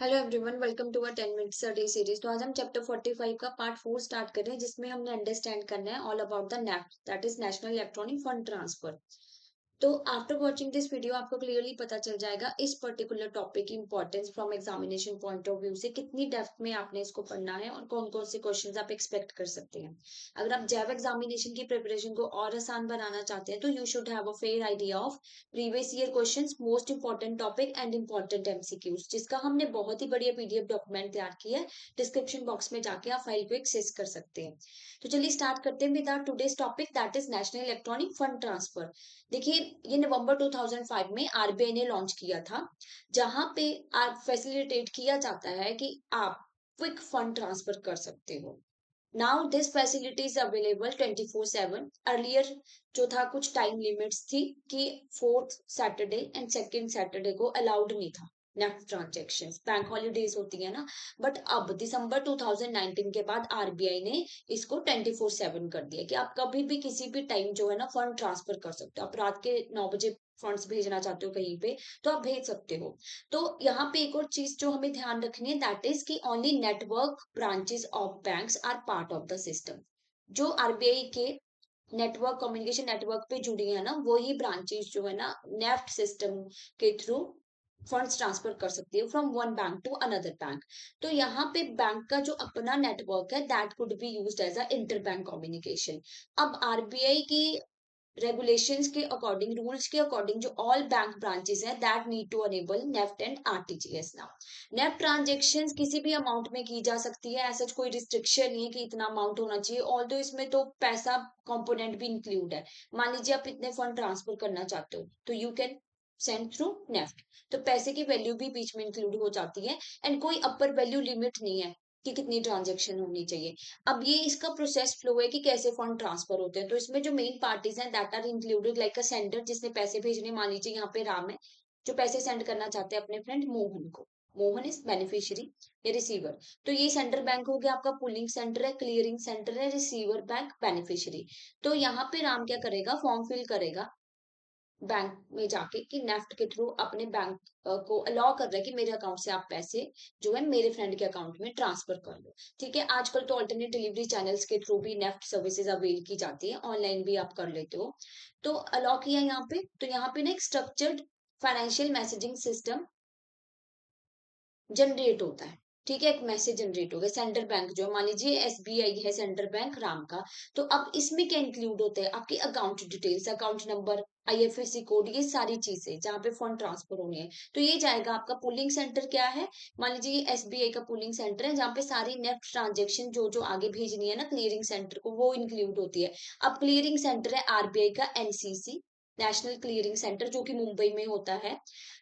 Hello everyone, welcome to a 10 minutes day series. तो आज हम चैप्टर 45 का पार्ट 4 स्टार्ट कर रहे हैं, जिसमें हमने अंडरस्टैंड करना है all about the NEFT, that is national electronic fund transfer. तो आफ्टर वाचिंग दिस वीडियो आपको क्लियरली पता चल जाएगा इस पर्टिकुलर टॉपिक की importance from examination point of view से, कितनी डेप्थ में आपने इसको पढ़ना है और कौन कौन से क्वेश्चंस आप एक्सपेक्ट कर सकते हैं। अगर आप जैव एग्जामिनेशन की प्रिपरेशन को और आसान बनाना चाहते हैं तो you should have a fair idea of previous year questions, most important topic and important MCQs, जिसका हमने बहुत ही बढ़िया पीडीएफ डॉक्यूमेंट तैयार किया है। डिस्क्रिप्शन बॉक्स में जाके आप फाइल को एक्सेस कर सकते हैं। तो चलिए स्टार्ट करते हैं with our today's topic, that is national electronic fund transfer. देखिए, ये नवंबर 2005 में आरबीआई ने लॉन्च किया था, जहां पे आप फैसिलिटेट किया जाता है कि आप क्विक फंड ट्रांसफर कर सकते हो। Now this facility is available 24/7। Earlier जो था, कुछ टाइम लिमिट्स थी कि fourth Saturday and second Saturday को अलाउड नहीं था नेफ्ट ट्रांजेक्शन, बैंक हॉलीडेज होती है ना। बट अब दिसंबर 2019 के बाद आरबीआई ने इसको 24/7 कर दिया कि आप कभी भी किसी भी टाइम जो है ना फंड ट्रांसफर कर सकते हो। आप रात के 9 बजे फंड्स भेजना चाहते हो कहीं पे, तो आप भेज सकते हो। तो यहाँ पे एक और चीज जो हमें ध्यान रखनी है, दैट इज कि only network branches of banks are part of the system. जो आरबीआई के नेटवर्क, कम्युनिकेशन नेटवर्क पे जुड़ी है ना, वही ब्रांचेस जो है ना नेफ्ट सिस्टम के थ्रू फंड्स ट्रांसफर कर सकती है from one bank to another bank. तो यहाँ पे बैंक का जो अपना नेटवर्क है, that could be used as a inter bank communication. अब आरबीआई की रेगुलेशंस के अकॉर्डिंग, रूल्स के अकॉर्डिंग, जो ऑल बैंक ब्रांचेस हैं that need to enable NEFT and RTGS. Now NEFT transactions किसी भी अमाउंट में की जा सकती है, ऐसा कोई रिस्ट्रिक्शन नहीं है कि इतना अमाउंट होना चाहिए। ऑल्दो इसमें तो पैसा कंपोनेंट भी इंक्लूड है। मान लीजिए आप इतने फंड ट्रांसफर करना चाहते हो, तो you can send through NEFT. तो पैसे की वैल्यू भी बीच में इंक्लूड हो जाती है, एंड कोई अपर वैल्यू लिमिट नहीं है कि कितनी ट्रांजेक्शन होनी चाहिए। अब ये इसका प्रोसेस फ्लो है कि कैसे फंड ट्रांसफर होते हैं। तो इसमें जो मेन पार्टीज हैं that are included like a sender, जिसने पैसे भेजने, मान लीजिए यहाँ पे राम है जो पैसे सेंड करना चाहते हैं अपने फ्रेंड मोहन को। मोहन इज बेनिफिशियरी या रिसीवर। तो ये सेंटर बैंक हो गया, आपका पुलिंग सेंटर है, क्लियरिंग सेंटर है, रिसीवर बैंक, बेनिफिशियरी। तो यहाँ पे राम क्या करेगा, फॉर्म फिल करेगा बैंक में जाके कि नेफ्ट के थ्रू अपने बैंक को अलाउ कर रहा है कि मेरे अकाउंट से आप पैसे जो है मेरे फ्रेंड के अकाउंट में ट्रांसफर कर लो। ठीक है, आजकल तो अल्टरनेट डिलीवरी चैनल्स के थ्रू भी नेफ्ट सर्विसेज अवेल की जाती है, ऑनलाइन भी आप कर लेते हो। तो अलाउ किया यहाँ पे, तो यहाँ पे ना एक structured financial messaging system generate होता है। ठीक है, एक मैसेज जनरेट हो गया। सेंट्रल बैंक जो, मान लीजिए एसबीआई है सेंट्रल बैंक राम का, तो अब इसमें क्या इंक्लूड होता है, आपकी account details, account number, IFSC code, ये सारी चीजें जहाँ पे फंड ट्रांसफर होनी है। तो ये जाएगा आपका पुलिंग सेंटर। क्या है, मान लीजिए ये एसबीआई का पुलिंग सेंटर है, जहाँ पे सारी नेफ्ट ट्रांजेक्शन जो जो आगे भेजनी है ना क्लियरिंग सेंटर को, वो इंक्लूड होती है। अब क्लियरिंग सेंटर है आरबीआई का एनसीसी, नेशनल क्लियरिंग सेंटर, जो कि मुंबई में होता है।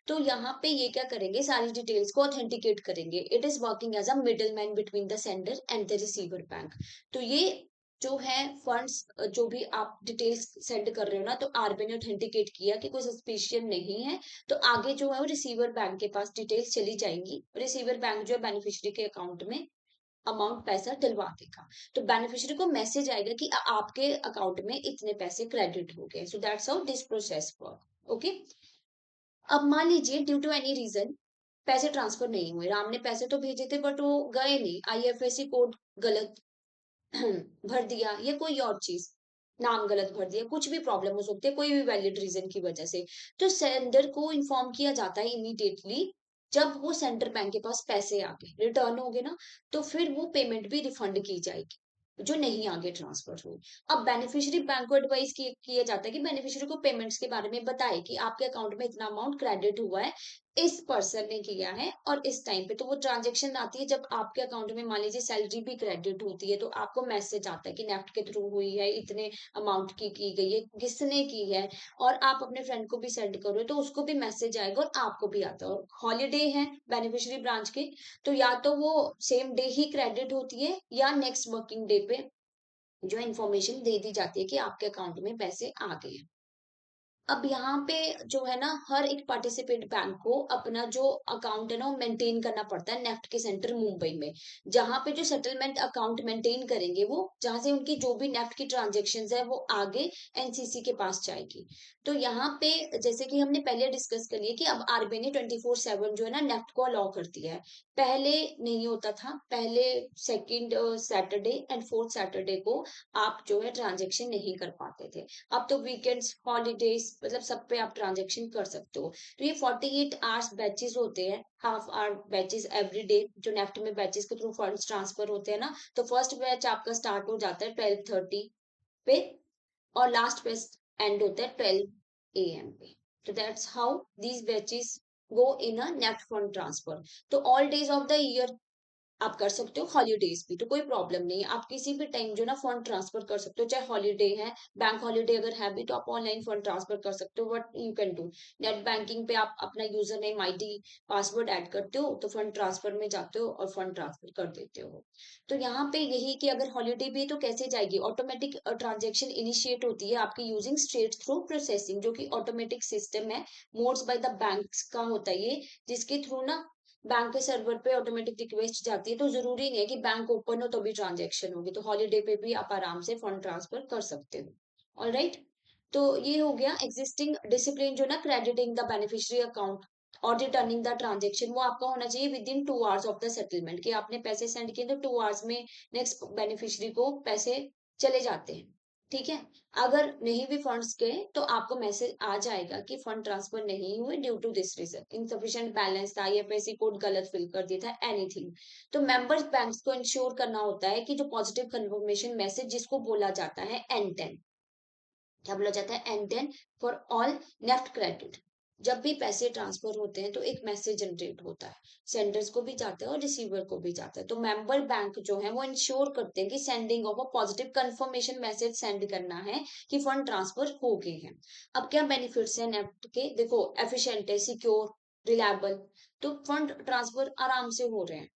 तो यहाँ पे ये क्या करेंगे, सारी डिटेल्स को ऑथेंटिकेट करेंगे। It is working as a middle man between the sender and the receiver bank. तो ये जो है फंड्स, जो भी आप डिटेल्स सेंड कर रहे हो ना, तो आरबीआई ने ऑथेंटिकेट किया कि कोई सस्पिशियन नहीं है, तो आगे जो है वो रिसीवर बैंक के पास डिटेल्स चली जाएंगी। रिसीवर बैंक जो है बेनिफिशियरी के अकाउंट में अमाउंट पैसा डलवा देगा। तो बेनिफिशियरी को मैसेज आएगा कि आपके अकाउंट में इतने पैसे क्रेडिट हो गए। So that's how this process work. Okay, अब मान लीजिए ड्यू टू एनी रीजन पैसे ट्रांसफर नहीं हुए, राम ने पैसे तो भेजे थे बट वो गए नहीं, आईएफएससी कोड गलत भर दिया या कोई और चीज, नाम गलत भर दिया, कुछ भी प्रॉब्लम हो सकती है कोई भी वैलिड रीजन की वजह से। तो सेंडर को इन्फॉर्म किया जाता है इमीडिएटली। जब वो सेंटर बैंक के पास पैसे आ गए, रिटर्न हो गए ना, तो फिर वो पेमेंट भी रिफंड की जाएगी जो नहीं आगे ट्रांसफर हुई। अब बेनिफिशियरी बैंक को एडवाइस किया जाता है कि बेनिफिशियरी को पेमेंट्स के बारे में बताए कि आपके अकाउंट में इतना अमाउंट क्रेडिट हुआ है, इस पर्सन ने किया है और इस टाइम पे। तो वो ट्रांजेक्शन आती है जब आपके अकाउंट में मान लीजिए सैलरी भी क्रेडिट होती है, तो आपको मैसेज आता है कि नेफ्ट के थ्रू हुई है, इतने अमाउंट की गई है, किसने की है, और आप अपने फ्रेंड को भी सेंड करो तो उसको भी मैसेज आएगा और आपको भी आता है। और हॉलीडे है बेनिफिशियरी ब्रांच के, तो या तो वो सेम डे ही क्रेडिट होती है या नेक्स्ट वर्किंग डे पे जो इन्फॉर्मेशन दे दी जाती है कि आपके अकाउंट में पैसे आ गए हैं। अब यहाँ पे जो है ना, हर एक पार्टिसिपेंट बैंक को अपना जो अकाउंट है ना, वो मेंटेन करना पड़ता है नेफ्ट के सेंटर मुंबई में, जहाँ पे जो सेटलमेंट अकाउंट मेंटेन करेंगे वो, जहाँ से उनकी जो भी नेफ्ट की ट्रांजेक्शन है वो आगे एनसीसी के पास जाएगी। तो यहाँ पे जैसे कि हमने पहले डिस्कस कर लिया कि अब आरबीआई ने 24/7 जो है ना नेफ्ट को अलाउ कर दिया है। पहले नहीं होता था, पहले second Saturday and fourth Saturday को आप जो है ट्रांजेक्शन नहीं कर पाते थे। अब तो वीकेंड्स, हॉलीडेज, मतलब सब पे आप ट्रांजेक्शन कर सकते हो। तो ये 48 आवर्स बैचेस होते हैं, half hour batches every day, जो नेफ्ट में बैचेस के थ्रू फंड्स ट्रांसफर होते हैं ना। तो फर्स्ट बैच आपका स्टार्ट हो जाता है 12:30 पे, और लास्ट बैच एंड होता है 12 AM पे। तो that's how these batches go in a NEFT fund transfer. तो all days of the year आप कर सकते हो, हॉलीडेज भी तो कोई प्रॉब्लम नहीं है, आप किसी भी टाइम जो ना फंड ट्रांसफर कर सकते हो, चाहे हॉलीडे है, बैंक हॉलीडे अगर है भी तो आप ऑनलाइन फंड ट्रांसफर कर सकते हो। What you can do, net banking पे आप अपना user name, ID, password add करते हो, तो फंड ट्रांसफर में जाते हो और फंड ट्रांसफर कर देते हो। तो यहाँ पे यही कि अगर हॉलीडे भी है तो कैसे जाएगी, ऑटोमेटिक ट्रांजेक्शन इनिशिएट होती है आपकी यूजिंग स्ट्रेट थ्रू प्रोसेसिंग, जो कि ऑटोमेटिक सिस्टम है, मोड्स बाय द बैंक्स का होता है ये, जिसके थ्रू ना बैंक के सर्वर पे ऑटोमेटिक रिक्वेस्ट जाती है। तो जरूरी नहीं है कि बैंक ओपन हो तो भी ट्रांजेक्शन होगी, तो हॉलीडे पे भी आप आराम से फंड ट्रांसफर कर सकते हो। All right. तो ये हो गया एग्जिस्टिंग डिसिप्लिन, जो ना क्रेडिटिंग द बेनिफिशियरी अकाउंट और रिटर्निंग द ट्रांजेक्शन, वो आपका होना चाहिए with in 2 hours of the settlement, कि आपने पैसे सेंड किए तो 2 आवर्स में नेक्स्ट बेनिफिशियरी को पैसे चले जाते हैं। ठीक है। अगर नहीं भी फंड्स गए तो आपको मैसेज आ जाएगा कि फंड ट्रांसफर नहीं हुए due to this reason, insufficient balance था, आईएफएससी कोड गलत फिल कर दिया था, एनीथिंग। तो मेंबर्स बैंक्स को इंश्योर करना होता है कि जो पॉजिटिव कंफर्मेशन मैसेज, जिसको बोला जाता है N10, क्या बोला जाता है, N10 for all NEFT credit. जब भी पैसे ट्रांसफर होते हैं तो एक मैसेज जनरेट होता है, सेंडर्स को भी जाता है और रिसीवर को भी जाता है। तो मेंबर बैंक जो है वो इंश्योर करते हैं कि sending of a positive confirmation message send करना है कि फंड ट्रांसफर हो गए हैं। अब क्या बेनिफिट्स हैं नेफ्ट के, देखो, एफिशिएंट है, सिक्योर, रिलायबल। तो फंड ट्रांसफर आराम से हो रहे हैं।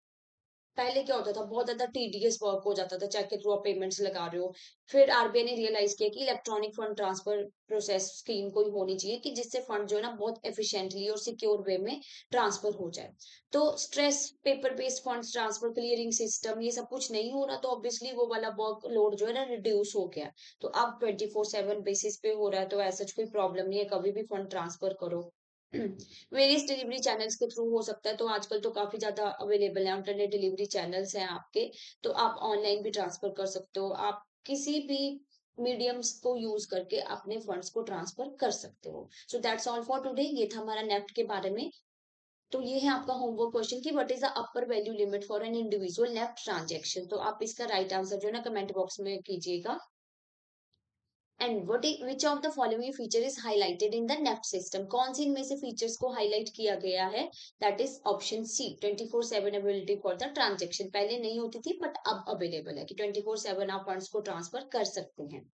पहले क्या होता था, बहुत ज्यादा टीडीएस वर्क हो जाता था, चेक के थ्रू आप पेमेंट्स लगा रहे हो। फिर आरबीआई ने रियलाइज किया कि electronic fund transfer process scheme कोई होनी चाहिए, कि जिससे फंड जो है ना बहुत एफिशिएंटली और सिक्योर वे में ट्रांसफर हो जाए। तो stress, paper based fund transfer, clearing system, ये सब कुछ नहीं हो रहा, तो ऑब्वियसली वो वाला वर्क लोड जो है ना रिड्यूस हो गया। तो अब 24/7 बेसिस पे हो रहा है, तो ऐसा कोई प्रॉब्लम नहीं है, कभी भी फंड ट्रांसफर करो। वेरियस डिलीवरी चैनल्स के थ्रू हो सकता है, तो आजकल तो काफी ज्यादा अवेलेबल है, इंटरनेट डिलीवरी चैनल्स हैं आपके। तो आप ऑनलाइन भी ट्रांसफर कर सकते हो, आप किसी भी मीडियम्स को यूज करके अपने फंड्स को ट्रांसफर कर सकते हो। So that's all for today, ये था हमारा नेफ्ट के बारे में। तो ये है आपका होमवर्क क्वेश्चन कि what is the upper value limit for an individual NEFT transaction. तो आप इसका राइट आंसर जो है ना कमेंट बॉक्स में कीजिएगा। And which of the following feature is highlighted in the NEFT system, कौन सी इनमें से फीचर्स को हाईलाइट किया गया है, that is option C, 24/7 availability for the transaction. पहले नहीं होती थी बट अब अवेलेबल है, कि 24/7 आप फंड्स को ट्रांसफर कर सकते हैं।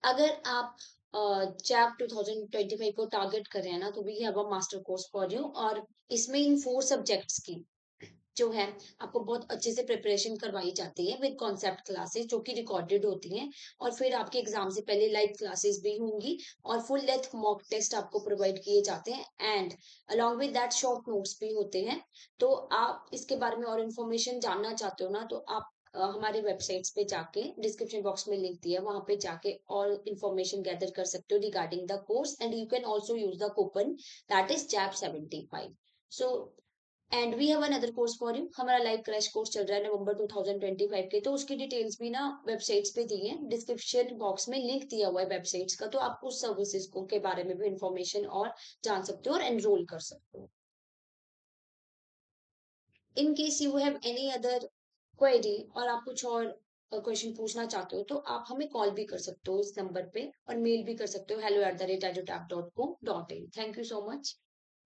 अगर आप जैप 2025 को टारगेट कर रहे हैं ना, तो we have a master course for you, और इसमें इन 4 सब्जेक्ट्स की जो है आपको बहुत अच्छे से प्रिपरेशन करवाई जाती है विद कॉन्सेप्ट क्लासेस, जो कि रिकॉर्डेड होती हैं। और फिर आपके एग्जाम से पहले लाइव क्लासेस भी होंगी, और फुल लेंथ मॉक टेस्ट आपको प्रोवाइड किए जाते हैं, and along with that short notes भी होते हैं। तो आप इसके बारे में और इन्फॉर्मेशन जानना चाहते हो ना, तो आप हमारे वेबसाइट्स पे जाके, डिस्क्रिप्शन बॉक्स में लिंक दिया है, वहां पे जाके और इन्फॉर्मेशन गैदर कर सकते हो regarding the course, and you can also use the coupon that is JAP75। So and we have another course for you, हमारा लाइव क्रैश कोर्स चल रहा है नवंबर 2025 के, तो उसकी डिटेल्स भी ना वेबसाइट्स पे दी है, डिस्क्रिप्शन बॉक्स में लिंक दिया हुआ है वेबसाइट्स का, तो आप उस सर्विसेज को के बारे में भी इंफॉर्मेशन और जान सकते हो और एनरोल कर सकते हो। In case you have any other query, और आप कुछ और क्वेश्चन पूछना चाहते हो, तो आप हमें कॉल भी कर सकते हो इस नंबर पे, और मेल भी कर सकते हो hello@edutap.co.in। Thank you so much.